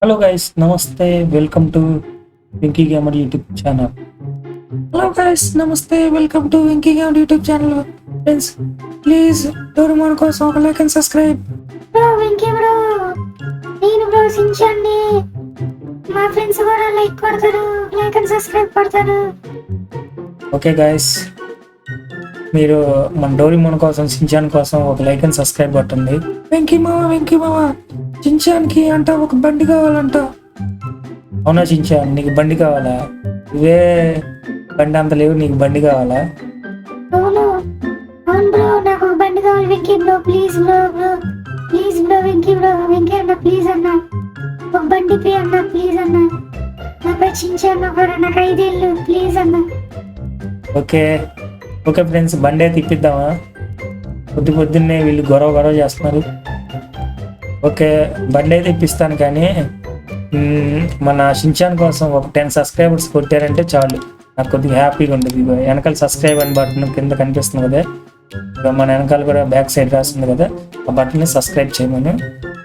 Hello guys, నమస్తే. Welcome to Venky gamer YouTube channel. Hello guys, నమస్తే. Welcome to Venky gamer YouTube channel. Friends, please Doraemon కోసం ఒక like and subscribe. Venky bro, నేను bro సించాన్ని. మా friends కూడా లైక్ కొడతారు, లైక్ అండ్ సబ్స్క్రైబ్ కొడతారు. ఓకే గైస్, మీరు మన డోరేమోన్ కోసం, సించాన్ కోసం ఒక లైక్ అండ్ సబ్స్క్రైబ్ కొట్టండి. వెంకీ మామ సించాన్కి అంట ఒక బండి కావాలంట. అవునా సించాన్, నీకు బండి కావాలా? ఇవే బండి అంత లేవు, నీకు బండి కావాలా? అవును అవును బ్రో, నాకు ఒక బండి కావాలి Venky bro. Please bro, please bro Venky అన్న, ప్లీజ్ అన్న ఒక బండి పే అన్న, ప్లీజ్ అన్న. నాపై చించాను కూడా, నాకు 5 ఏళ్ళు, ప్లీజ్ అన్న. ఓకే ఫ్రెండ్స్, బండి అయితే ఇప్పిద్దామా? పొద్దున్నే వీళ్ళు గొడవ చేస్తున్నారు. ఓకే, బండి అయితే ఇప్పిస్తాను, కానీ మన షించాన్ కోసం ఒక 10 సబ్స్క్రైబర్స్ కొట్టారంటే చాలు, నాకు కొద్దిగా హ్యాపీగా ఉంటుంది. వెనకాల సబ్స్క్రైబ్ అని బటన్ కింద కనిపిస్తుంది కదా, ఇక మన వెనకాల కూడా బ్యాక్ సైడ్ రాస్తుంది కదా, ఆ బటన్ని సబ్స్క్రైబ్ చేయమని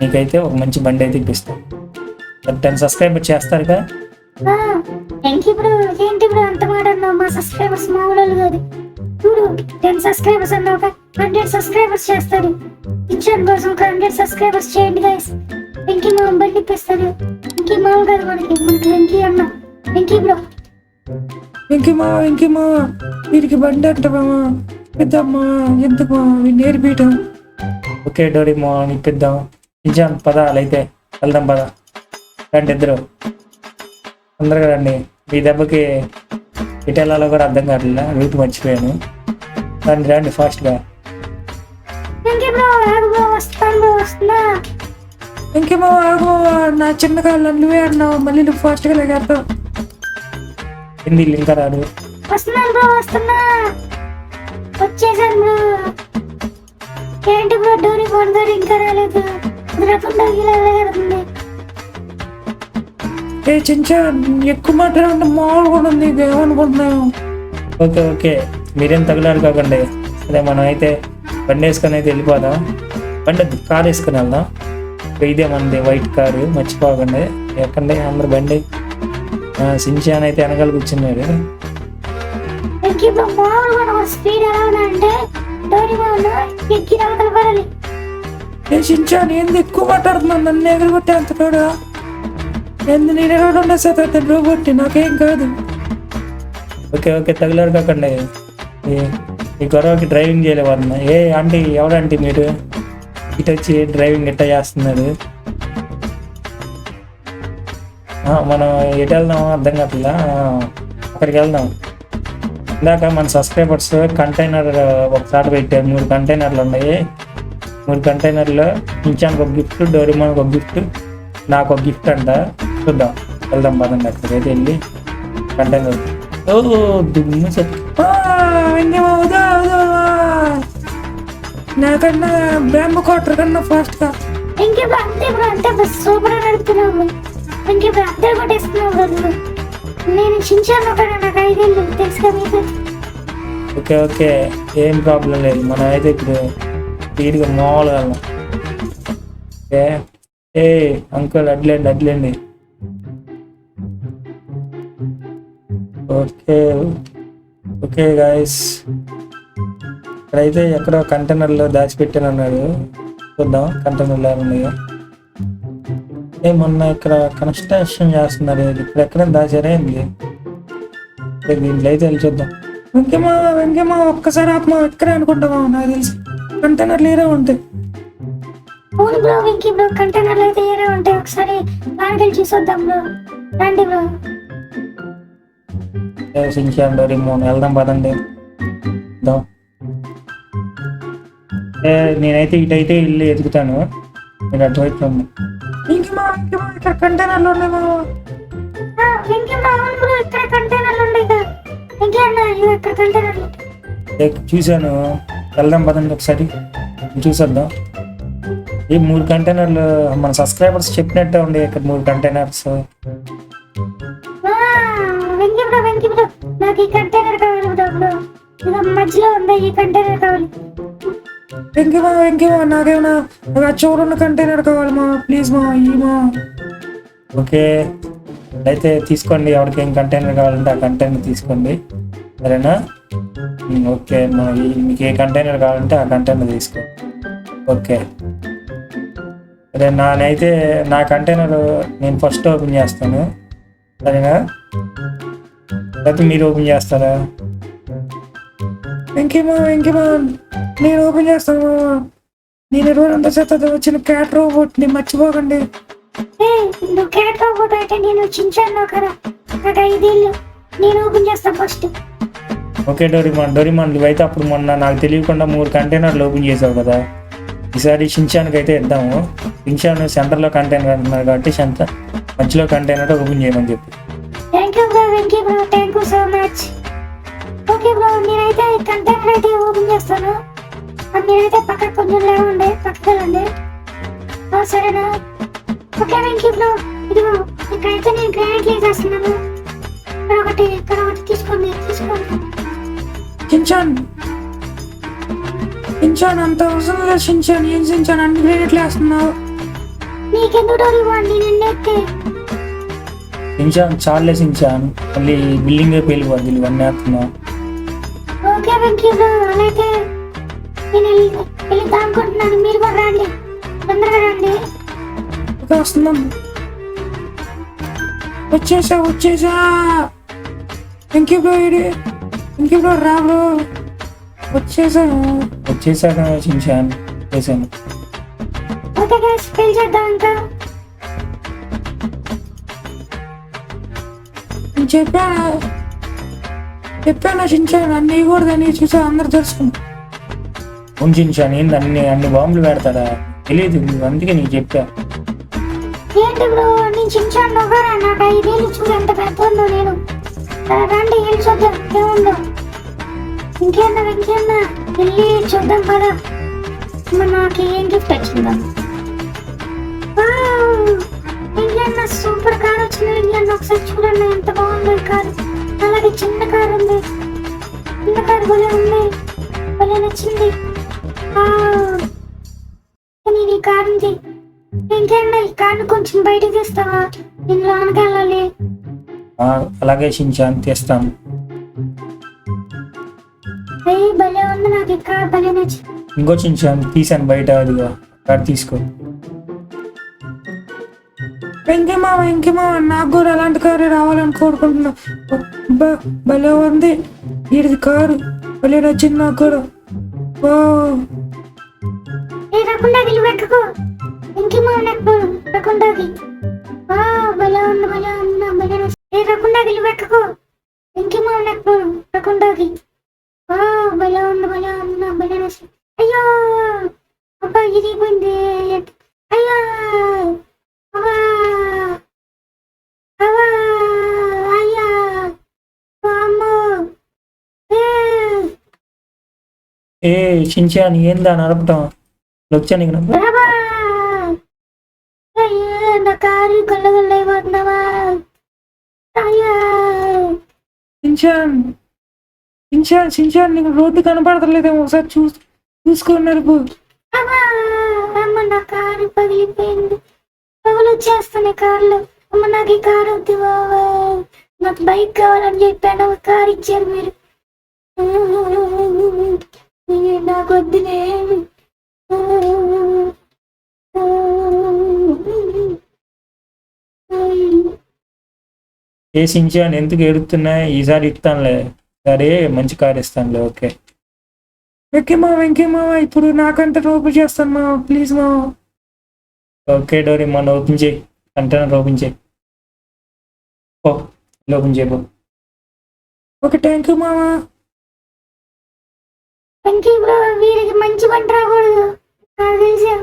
నీకైతే ఒక మంచి బండి అయితే ఇప్పిస్తాను. 10 సబ్స్క్రైబర్ చేస్తారు కదా. వెంకీ బ్రో, ఏంటి బ్రో అంత మాట అన్నావు? మా సబ్స్క్రైబర్స్ మామూలు కాదు. చూడు, 10 సబ్స్క్రైబర్స్ అన్న ఒక 100 సబ్స్క్రైబర్స్ చేస్తారు. కిచెన్ కోసం ఒక 100 సబ్స్క్రైబర్స్ చేయండి గైస్. వెంకీ మామ బండి ఇప్పిస్తారు. వెంకీ మామ కాదు, మనకి వెంకీ అన్న, వెంకీ బ్రో. వెంకీ మామ వీరికి బండి అంటామా? పెద్దమ్మా, ఎందుకు నేర్పియటం? ఓకే డోరేమోన్ ఇప్పిద్దాం. నిజాం పద, అయితే వెళ్దాం పద. రండి ఇద్దరు, తొందరగా రండి. మీ దెబ్బకి ఇటెల్లాలో కూడా అర్థం కావట్లే, రూట్ మర్చిపోయాను. రండి ఫాస్ట్గా. వెంకీ మామ ఆగు, నా చిన్న కాళ్ళు నువ్వే అన్నావు, మళ్ళీ నువ్వు ఫాస్ట్గా లేకపోతావు. ఏంది ఇంకా రాడు? వస్తున్నాను బ్రో, వచ్చేసాను బ్రో. ఏంటి బ్రో, డోరేమోన్ గారు ఇంకా రాలేదు? ఏ చించా, ఎక్కువ మాట్లాడంటే మామూలుగా ఉంది, ఏమనుకుంటున్నావు? ఓకే మీరేం తగిలారు కాకండి. అదే మనం అయితే బండి వేసుకొని అయితే వెళ్ళిపోదాం. బండి కారు వేసుకొని వెళ్దాం. ఇదే మనది వైట్ కారు, మర్చిపోకండి. ఎక్కండి అందరు బండి. సించాన్ అయితే వెనకాల కూర్చున్నాడు. ఏ సించాన్, ఏంది ఎక్కువ మాట్లాడుతున్నాను? నన్ను ఎగరగొట్టే అంత కూడా ఏంది? నేను ఎగరగొట్టే సరే రోబోట్టి, నాకేం కాదు. ఓకే తగిలారు కాకండి. ఈ గొడవకి డ్రైవింగ్ చేయలేవన్నా. ఏ ఆంటీ, ఎవరంటీ మీరు? ఇటు వచ్చి డ్రైవింగ్ ఎట్టా చేస్తున్నారు? మనం ఎటు వెళ్దాం అర్థం కావట్లా. అక్కడికి వెళ్దాం. ఇందాక మన సబ్స్క్రైబర్స్ కంటైనర్ ఒకసారి పెట్టారు. 3 కంటైనర్లు ఉన్నాయి. 3 కంటైనర్లో సించాన్కి ఒక గిఫ్ట్, డోరేమోన్కి ఒక గిఫ్ట్, నాకు ఒక గిఫ్ట్ అంట. చూద్దాం, వెళ్దాం పదండి. అక్కడికైతే వెళ్ళి కంటైనర్ దుమ్ము నాకన్నా బ్యాంబు క్వార్టర్ కన్నా ఫాస్ట్ గా. సూపర్ నడుపుతున్నావు. నేను చించాను కదా, నాకు 5 ఏళ్ళు, తెలుసుగా మీకు. ఓకే ఏం ప్రాబ్లం లేదు. మనం అయితే ఇప్పుడు స్పీడ్గా మామూలుగా వెళ్దాం. ఏ అంకుల్, అడ్లేండి. ఓకే గాయస్, ఇక్కడైతే ఎక్కడో కంటైనర్లో దాచిపెట్టాను అన్నాడు. చూద్దాం కంటైనర్లో ఏమన్నాయో. మొన్న ఇక్కడ కన్స్ట్రక్షన్ చేస్తున్నారు, ఇక్కడ ఎక్కడ దాచారే ఏంది? దీంట్లో అయితే వెళ్ళి చూద్దాం. వెంకమ్మా ఒక్కసారి ఆత్మ ఎక్కడే అనుకుంటామా? నాకు తెలిసి కంటైనర్లు ఏరే ఉంటాయి. కంటైనర్లు అయితే ఏరే ఉంటాయి. ఒకసారి వెళ్ళి చూసొద్దాం బ్రో. రండి బ్రో. సించాన్, డోరేమోన్ వెళ్దాం పదండి. నేనైతే ఇటైతే ఇల్లు ఎదుగుతాను, మీరు అటువైపు ఉంది. ఇక్కడ కంటైనర్లు ఉన్నాయి. చూశాను, వెళ్దాం పదండి ఒకసారి చూసొద్దాం. ఈ 3 కంటైనర్లు మన సబ్స్క్రైబర్స్ చెప్పినట్టే ఉండే. ఇక్కడ 3 కంటైనర్స్. నాకు ఈ కంటైనర్ కావాలి బ్రో. మధ్యలో ఉంది ఈ కంటైనర్ కావాలి. వెంకీ నాకేమైనా చూడన్న కంటైనర్ కావాలి మా, ప్లీజ్ మా. ఓకే, అయితే తీసుకోండి. ఎవరికి ఏం కంటైనర్ కావాలంటే ఆ కంటైనర్ తీసుకోండి, సరేనా? ఓకే, మీకు ఏ కంటైనర్ కావాలంటే ఆ కంటైనర్ తీసుకోండి. ఓకే, సరే. నా కంటైనర్ నేను ఫస్ట్ ఓపెన్ చేస్తాను, సరేనా? లేకపోతే మీరు ఓపెన్ చేస్తారా? ఇంకేమో నేను ఓపెన్ చేస్తాను. నేను 20 శాతం వచ్చిన క్యాట్ రోబోట్ని మర్చిపోకండి. నువ్వు క్యాట్ రోబోట్ అయితే నేను చించాను కదా, నాకు 5 ఏళ్ళు. నేను ఓపెన్ చేస్తాను ఫస్ట్. ఓకే డోరిమాన్ నువ్వైతే అప్పుడు మొన్న నాకు తెలియకుండా 3 కంటైనర్లు ఓపెన్ చేసావు కదా, ఈసారి షిన్చాన్కి అయితే ఇద్దాము. షిన్చాన్ సెంటర్లో కంటైనర్ అంటున్నారు కాబట్టి మధ్యలో కంటైనర్ ఓపెన్ చేయమని చెప్పి. Thank you bro, thank you so much. Okay bro, నేనైతే కంటైనర్ అయితే ఓపెన్ చేస్తాను. మీరైతే పక్కకు కొంచెం లేవండి, పక్కకి వెళ్ళండి, సరేనా? ఓకే వెంకీ బ్రో, ఇదిగో ఇక్కడైతే నేను గ్రానైట్ వేసేస్తున్నాను. ఇక్కడ ఒకటి తీసుకోండి. షిన్చాన్ అంత అవసరం లేదు. షిన్చాన్ ఏం షిన్చాన్ అన్ని గ్రేనెట్లు వేస్తున్నావు? నీకెందుకు డోరేమాన్ నేనెత్తే? షిన్చాన్ చాలే షిన్చాన్, మళ్ళీ బిల్డింగ్ వెళ్ళిపోద్ది ఇవన్నీ వేస్తున్నావు. ఓకే వెంకీ బ్రో, అలాగే నేను వెళ్ళి అనుకుంటున్నాను. మీరు కూడా రండి, తొందరగా రండి. వస్తున్నాం, వచ్చేసా. వెంకీ బ్రో రా బ్రో, వచ్చేసాక షిన్చాన్ చేశాను. ఓకే గైస్, ఫిల్ చేద్దాం. ఇంకా చెప్పాను షిన్చాన్ అన్ని కూడదని చూసా, అందరు తెలుసుకున్నా. అవును షిన్చాన్, ఏంది అన్ని బాంబులు పెడతాడా? తెలియదు, అందుకే నీకు చెప్పా. ఏంటి బ్రో, నేను చించాను నవ్వరా? నాకు 5 ఏళ్ళు చూడు ఎంత పెద్దోందో నేను. రండి వెళ్ళి చూద్దాం ఏముందో. ఇంకేనా వెళ్ళి చూద్దాం కదా. నాకు ఏం గిఫ్ట్ వచ్చిందా? ఇంకేనా సూపర్ కార్ వచ్చింది. ఇంకేనా ఒకసారి చూడండి ఎంత బాగుందో ఈ కారు. అలాగే చిన్న కారు ఉంది, చిన్న కారు భలే ఉంది, భలే నచ్చింది. ఈ కారు ఉంది. ఇంకేనా ఈ కారుని కొంచెం బయటకు తీస్తావా? నేను లోనకి వెళ్ళాలి. అలాగే షిన్చాన్ తీస్తాను. భలే ఉంది, నాకు ఈ కారు భలే నచ్చింది. ఇంకో షిన్చాన్ తీసాను బయట, అదిగా కారు తీసుకో. ఇంకేమా నాకు కూడా అలాంటి కారు రావాలని కోరుకుంటున్నా. భలే ఉంది ఇది కారు, భలే నచ్చింది నాకు కూడా. రకుండా వెక్కకు ఇంకేమో రకుండాకి భలే ఉంది, రకుండా వెక్కకు ఇంకేమో రకుండాకి భలే ఉంది. అయ్యో అబ్బా, ఇరిగిపోయింది. అయ్యో ఏ షిన్చాన్ ఏందా నడపటం? వచ్చా నీకు నా కారు కొల్లగొల్లైపోతున్నావా? షిన్చాన్ నీకు రోడ్డు కనపడతలేదేమో, ఒకసారి చూసుకొని నడుపు. అమ్మ నా కారు పగిలిపోయింది, పగులు వచ్చేస్తున్నాయి కార్లో. అమ్మ నాకు ఈ కారు వద్దు బాబా, నాకు బైక్ కావాలని చెప్పాను, కారు ఇచ్చారు మీరు. నాకు వద్దునే. ఏ షిన్చాన్ ఎందుకు ఏడుతున్నా? ఈసారి ఇస్తానులే, సరే మంచి కారు ఇస్తానులే. ఓకే వెంకీ మావా, ఇప్పుడు నాకంటే ఓపెన్ చేస్తాను మావా, ప్లీజ్ మావా. ఓకే డోరేమాన్ ఓపెన్ చేయి, కంటైనర్ ఓపెన్ చేయి. ఓపెన్ చేయబో. ఓకే థ్యాంక్ యూ మావా. వీరికి మంచి పంట రాకూడదు నాకు తెలుసా,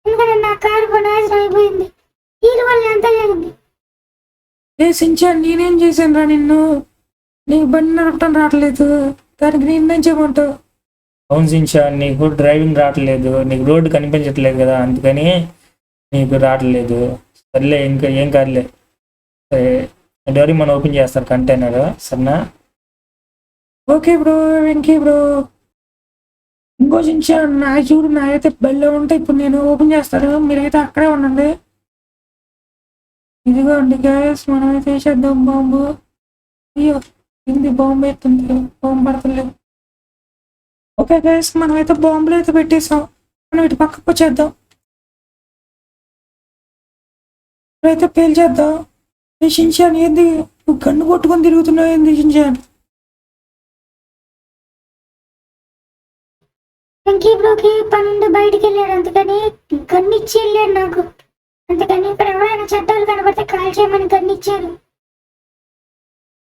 ఎందుకంటే నా కారు నాశనం అయిపోయింది. వీరి వల్ల ఎంత జరిగింది. ఏ షిన్చాన్ నేనేం చేశాను రా నిన్ను? నీకు బండి నడపటం రావట్లేదు, దానికి నేనేం చేయమంటావు? అవును షిన్చాన్, నీకు డ్రైవింగ్ రావట్లేదు, నీకు రోడ్డు కనిపించట్లేదు కదా, అందుకని నీకు రావట్లేదు. సర్లే, ఇంకా ఏం కాదులే. సరే డోరేమాన్ ఓపెన్ చేస్తారు కంటైనర్, సరేనా? Okay bro, Venky bro. ఇంకో షిన్చాన్ నా చూడు, నాకైతే బెల్లో ఉంటే ఇప్పుడు నేను ఓపెన్ చేస్తాను, మీరైతే అక్కడే ఉండండి. ఇదిగోండి గ్యాస్, మనం అయితే వేసేద్దాం బాంబు. అయ్యో, ఇది బాంబు ఎత్తుంది, బాంబు పడతలేదు. ఓకే గ్యాస్, మనం అయితే బాంబులు అయితే పెట్టేసాం. మనం ఇటు పక్కకు వచ్చేద్దాం, ఇప్పుడైతే పేల్చేద్దాం. షిన్చాన్ ఏంది నువ్వు గన్ను కొట్టుకొని తిరుగుతున్నావు ఏంది షిన్చాన్? వెంకీ బ్రోకి పనుండి బయటికి వెళ్ళాడు, అందుకని గన్ను ఇచ్చి వెళ్ళాడు నాకు. అందుకని ఇక్కడ ఎవరైనా చెడ్డలు కనబడితే కాల్ చేయమని గన్ను ఇచ్చారు.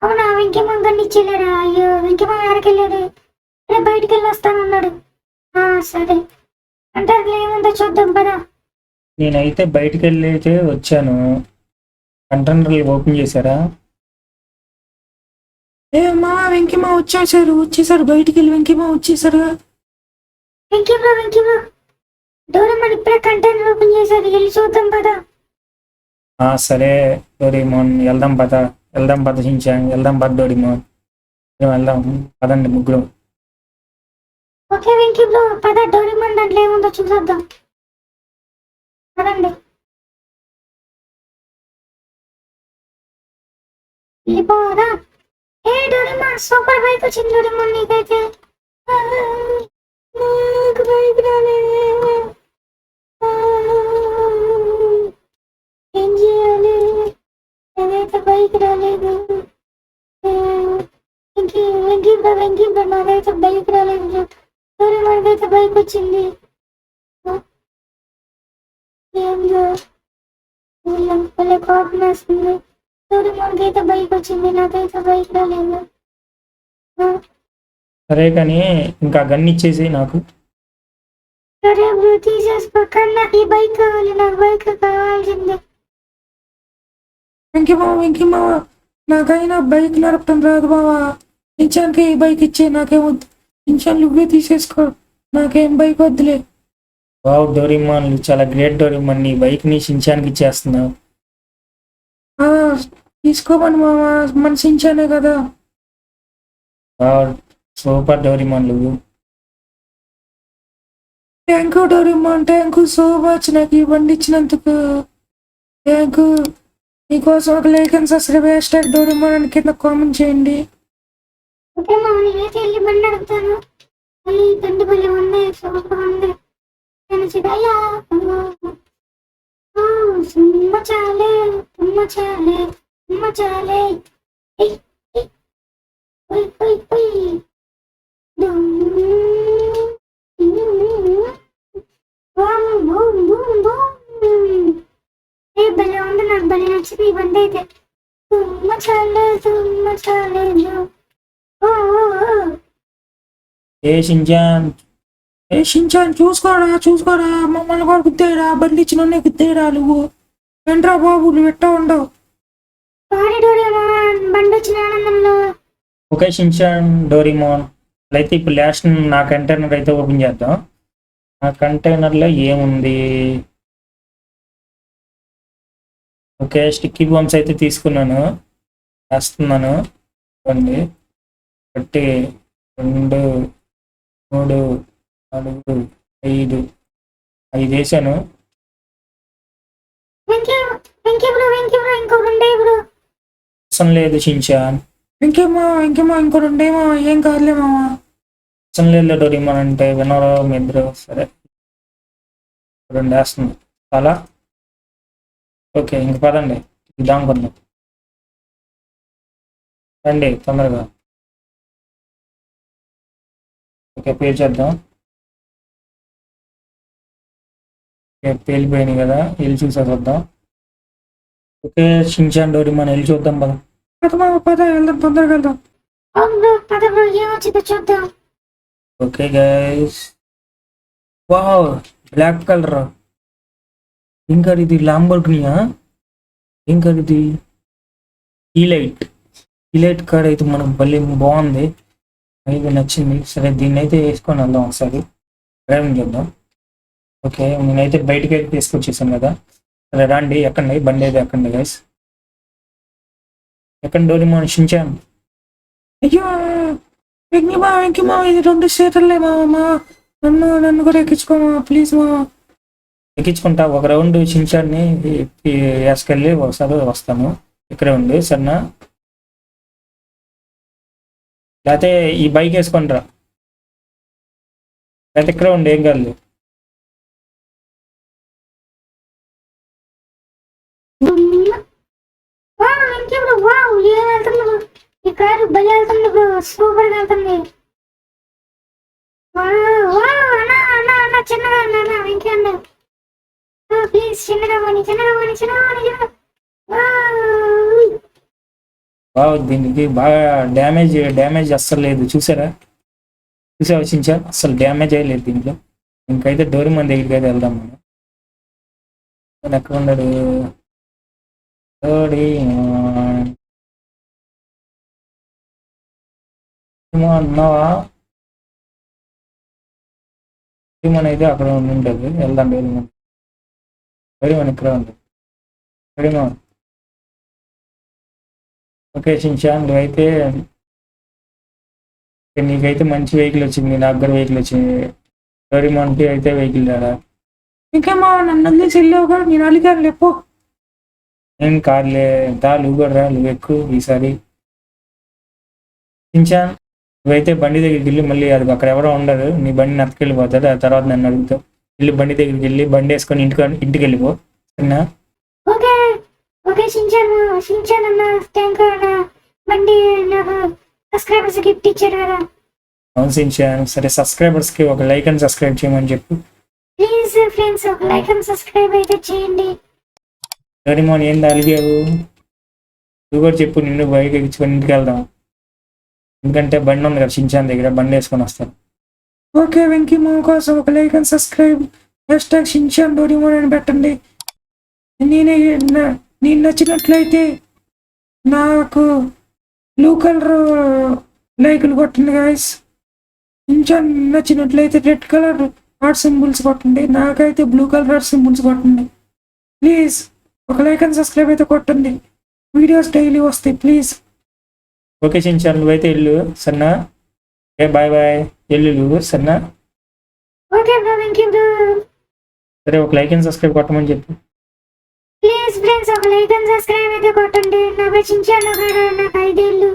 అవునా, వెంకీమా గన్ను ఇచ్చి వెళ్ళాడా? అయ్యో, వెంకీమా ఎక్కడికి వెళ్ళాడు? రేపు బయటికి వెళ్ళి వస్తానన్నాడు. సరే అంటే అట్లా ఏముందో చూద్దాం పదా. నేనైతే బయటికి వెళ్ళి అయితే వచ్చాను. కంటైనర్లు ఓపెన్ చేశారా? ఏమా వెంకీమా వచ్చేసారు బయటికి వెళ్ళి. వెంకీమా వచ్చేసారు. వెంకీ బ్రో డోరేమాన్ ఇప్పుడే కంటైనర్ ఓపెన్ చేశారు, వెళ్ళి చూద్దాం పదా. సరే డోరేమోన్, వెళ్దాం పద షిన్చాన్, వెళ్దాం పద డోరేమోన్, వెళ్దాం పదండి ముగ్గురు. ఓకే వెంకీ బ్రో, పద డోరేమాన్ దాంట్లో ఏముందో చూద్దాం పదండి. వెళ్ళిపోదా. ఏ డోరేమాన్ సూపర్ బైక్ వచ్చింది డోరేమాన్ నీకైతే. నాకు బైక్ రాలేదు, ఏం చేయాలి? నాకైతే బైక్ రాలేదు. వెంకీ బ్రో నాకైతే బైక్ రాలేదు. డోరేమాన్కి అయితే బైక్ వచ్చింది. ఏందో కోపం వేస్తుంది. డోరేమాన్కి అయితే బైక్ వచ్చింది, నాకైతే బైక్ రాలేదు. సరే కానీ ఇంకా గన్ ఇచ్చేసి నాకు. సరే బ్రో తీసేసుకో, కానీ నాకు ఈ బైక్ కావాలి, నాకు బైక్ కావాల్సిందే. వెంకీమా నాకైనా బైక్ నడపడం రాదు బావా. షిన్చాన్కి ఈ బైక్ ఇచ్చే, నాకేమొద్దు. షిన్చాన్ నువ్వే తీసేసుకో, నాకేం బైక్ వద్దులే. వావ్ డోరేమాన్, నువ్వు చాలా గ్రేట్ డోరేమాన్, నీ బైక్ ని షిన్చాన్కి ఇచ్చేస్తున్నావు. తీసుకోమని మావా, మన షిన్చానే కదా. సూపర్ డోరేమాన్ నువ్వు. Thank you Doraemon, thank you so much నాకు ఈ బండి ఇచ్చినందుకు. Thank you. నీకోసం ఒక like and subscribe hashtag Doraemon అని కింద కామెంట్ చేయండి. ఓకే మా, నేనైతే వెళ్ళి బండి అడుగుతాను. ఈ బండి బలి ఉంది, సూపర్ ఉంది. నేను చిదయ్యా చాలే చాలే. భలే ఉంది, నాకు భలే నచ్చింది ఈ బండి అయితే. చాలే. షిన్చాన్ చూసుకోరా మమ్మల్ని కూడా గుద్దేరా, బండి ఇచ్చిన గుద్దేరా నువ్వు. ఏంట్రా బాబు నువ్వు ఎట్టా ఉండవు. బండి వచ్చిన ఆనందంలో. ఓకే షిన్చాన్ డోరేమాన్, అయితే ఇప్పుడు లాస్ట్ నా కంటైనర్ అయితే ఓపెన్ చేద్దాం. నా కంటైనర్లో ఏముంది? ఓకే స్టిక్కీ బాంబ్స్ అయితే తీసుకున్నాను, వేస్తున్నాను. చూడండి, 1 2 3 4 5 వేసాను. అవసరం లేదు షిన్చాన్. ఇంకేమో ఇంకో రెండేమో ఏం కాదులే మామ. అవసరం లేదు డోరేమాన్ అంటే వినరు మీ ఇద్దరు. సరే 2 వేస్తుంది చాలా. ఓకే ఇంక పదండి దాంకొందాం, రండి తొందరగా. ఓకే పేల్చేద్దాం. ఓకే పేలిపోయినాయి కదా, వెళ్ళి చూసేసి వద్దాం. ఓకే షిన్చాన్ డోరేమాన్ వెళ్ళి చూద్దాం పద. పద వెళ్దాం, తొందరగా వెళ్దాం. Okay guys, wow black colour. ఇంకా ఇది ల్యాంబోర్గినియా? ఇంకా ఇది ఈలైట్ కార్ అయితే మనకు భలే బాగుంది, అయితే నచ్చింది. సరే దీన్ని అయితే వేసుకొని వెళ్దాం ఒకసారి, డ్రైవింగ్ చేద్దాం. ఓకే నేనైతే బయటికి అయితే తీసుకొచ్చేసాను కదా. సరే రండి, ఎక్కండి బండి అయితే ఎక్కండి గైస్. ఎక్కండి డోరేమాన్ షిన్చాన్. అయ్యో వెంకిమా ఇది 2 సీటర్లే మామ, నన్ను కూడా ఎక్కించుకోమా ప్లీజ్ మా. ఎక్కించుకుంటా ఒక రౌండ్ షించాన్ని వేసుకెళ్ళి ఒకసారి వస్తాను. ఇక్కడే ఉండి సరేనా, లేకపోతే ఈ బైక్ వేసుకొని రా, లేకపోతే ఇక్కడే ఉండి ఏం కాదు. వెంకీ బ్రో వావ్ ఏం వెళ్తుంది బ్రో, ఈ కారు భలే వెళ్తుంది బ్రో, సూపర్ గా వెళ్తుంది. అన్న చిన్నగా అన్న వెంకీ అన్న ప్లీజ్ చిన్నగా పోనీ. దీనికి బాగా డ్యామేజ్ అస్సలు లేదు, చూసావా చించా, అస్సలు డ్యామేజ్ అయ్యలేదు దీంట్లో. ఇంకైతే డోరేమాన్ దగ్గరికి అయితే వెళ్దాం మనం. ఎక్కడ ఉన్నాడు అన్నావా? డోరేమాన్ అయితే అక్కడ ఉంటుంది, వెళ్దాం. డోరేమాన్ ఇక్కడ ఉంది. డోరేమాన్ ఓకే షించాన్, నువ్వైతే నీకైతే మంచి వెహికల్ వచ్చింది, నాకు కూడా వెహికల్ వచ్చింది. డోరేమాన్కి అయితే వెహికల్ రాడా? ఇంకేమో నన్ను వదిలేసి వెళ్ళావుగా, నేను అలిగాను లేపో. ఏం కార్లే నువ్వు కూడా రా, నువ్వు ఎక్కువ ఈసారి. షించాన్ నువ్వైతే బండి దగ్గరికి వెళ్ళి, మళ్ళీ అది అక్కడ ఎవరో ఉండరు, నీ బండి నత్తకెళ్ళిపోతాడు. ఆ తర్వాత నన్ను అడుగుతావు. వెళ్ళి బండి దగ్గరికి వెళ్ళి బండి వేసుకొని ఇంటికి వెళ్ళిపో సరేనా? ఓకే షించాన్ అన్న థ్యాంక్ యూ అన్న, బండి నాకు సబ్స్క్రైబర్స్ గిఫ్ట్ ఇచ్చారు కదా. అవును షించాన్, సరే సబ్స్క్రైబర్స్ కి ఒక లైక్ అండ్ సబ్స్క్రైబ్ చేయమని చెప్పు ప్లీజ్ ఫ్రెండ్స్, ఒక లైక్ అండ్ సబ్స్క్రైబ్ అయితే చేయండి. డోరేమాన్ ఏంది అలిగావు? నువ్వు కూడా చెప్పు, నిన్ను బైక్ ఎక్కించుకొని ఇంటికి వెళ్దాం. ఎందుకంటే బండి ఉంది కదా షించాన్ దగ్గర, బండి వేసుకొని వస్తాను. ఓకే వెంకీ మా కోసం ఒక like and subscribe #Shinchan Doraemon అని పెట్టండి. నేను నచ్చినట్లయితే నాకు బ్లూ కలర్ లైకులు కొట్టండి గాయస్. షించాన్ నచ్చినట్లయితే రెడ్ కలర్ హార్ట్ సింబల్స్ కొట్టండి, నాకైతే బ్లూ కలర్ హార్ట్ సింబల్స్ కొట్టండి ప్లీజ్. ఒక లైక్ అండ్ సబ్స్క్రైబ్ అయితే కొట్టండి, వీడియోస్ డైలీ వస్తాయి ప్లీజ్. ఓకే షించాన్ నువ్వైతే వెళ్ళు సరేనా? బాయ్ వెళ్ళు సరేనా? Okay bro Venky bro. సరే ఒక లైక్ అండ్ సబ్స్క్రైబ్ కొట్టమని చెప్పు ప్లీజ్ ఫ్రెండ్స్, ఒక లైక్ అండ్ సబ్స్క్రైబ్ అయితే కొట్టండి. నా పేరు షించాన్, నాకు 5 ఏళ్ళు.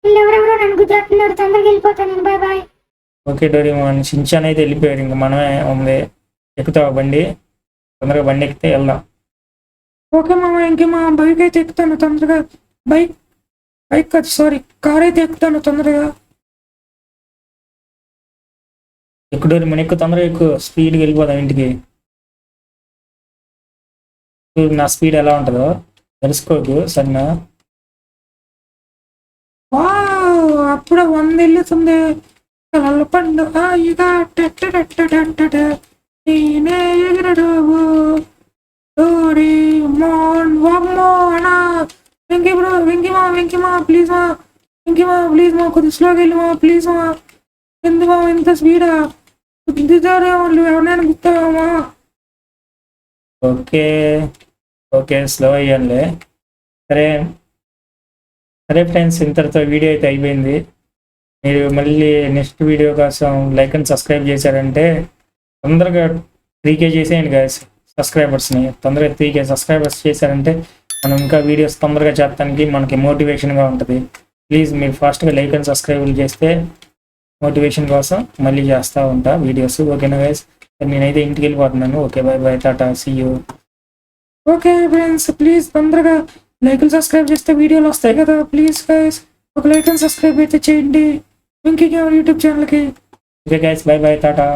ఎవరెవరో నన్ను గుర్తున్నారు, తొందరగా వెళ్ళిపోతాను. బాయ్. ఓకే డోరేమాన్, షించాన్ అయితే వెళ్ళిపోయాడు, ఇంకా మనమే ఉంది. ఎక్కుతావా బండి? తొందరగా బండి ఎక్కితే వెళ్దాం. ఓకే మామ, ఇంకేమా బైక్ అయితే ఎక్కుతాను తొందరగా. బైక్ కాదు సారీ, కార్ అయితే ఎక్కుతాను తొందరగా. ఎక్కువ డోరేమాన్ ఎక్కువ, తొందరగా ఎక్కువ, స్పీడ్గా వెళ్ళిపోదాం ఇంటికి. నా స్పీడ్ ఎలా ఉంటుందో తెలుసుకోకు సరేనా? అప్పుడు 100 వెళ్ళుతుంది. పండు హాయిగా నేనే ఎగరడావు డోరేమాన్. వెంకీమా ప్లీజ్ మా కొద్ది స్లోగా వెళ్ళి మా ప్లీజ్ మా. ఎందుకు ఇంత స్పీడా? గుద్దుతారేమో, ఎవరైనా గుర్తామా? Okay slow అయ్యానులే. సరే ఫ్రెండ్స్, ఇంతటితో వీడియో అయితే అయిపోయింది. మీరు మళ్ళీ నెక్స్ట్ వీడియో కోసం లైక్ అండ్ సబ్స్క్రైబ్ చేశారంటే తొందరగా 3K చేసేయండి గాయస్. సబ్స్క్రైబర్స్ని తొందరగా 3K సబ్స్క్రైబర్స్ చేశారంటే మనం ఇంకా వీడియోస్ తొందరగా చేస్తానికి మనకి మోటివేషన్గా ఉంటుంది. ప్లీజ్ మీరు ఫాస్ట్గా లైక్ అండ్ సబ్స్క్రైబ్ చేస్తే మోటివేషన్ కోసం మళ్ళీ చేస్తూ ఉంటా వీడియోస్. ఓకేనా గైస్? నేనైతే ఇంటికి వెళ్ళిపోతున్నాను. ఓకే బాయ్ టాటా see you. Okay friends, please తొందరగా లైక్ అండ్ సబ్స్క్రైబ్ చేస్తే వీడియోలు వస్తాయి కదా. ప్లీజ్ గైస్ ఒక లైక్ అండ్ సబ్స్క్రైబ్ అయితే చేయండి వెంకీ యూట్యూబ్ ఛానల్కి. Okay guys, bye Tata.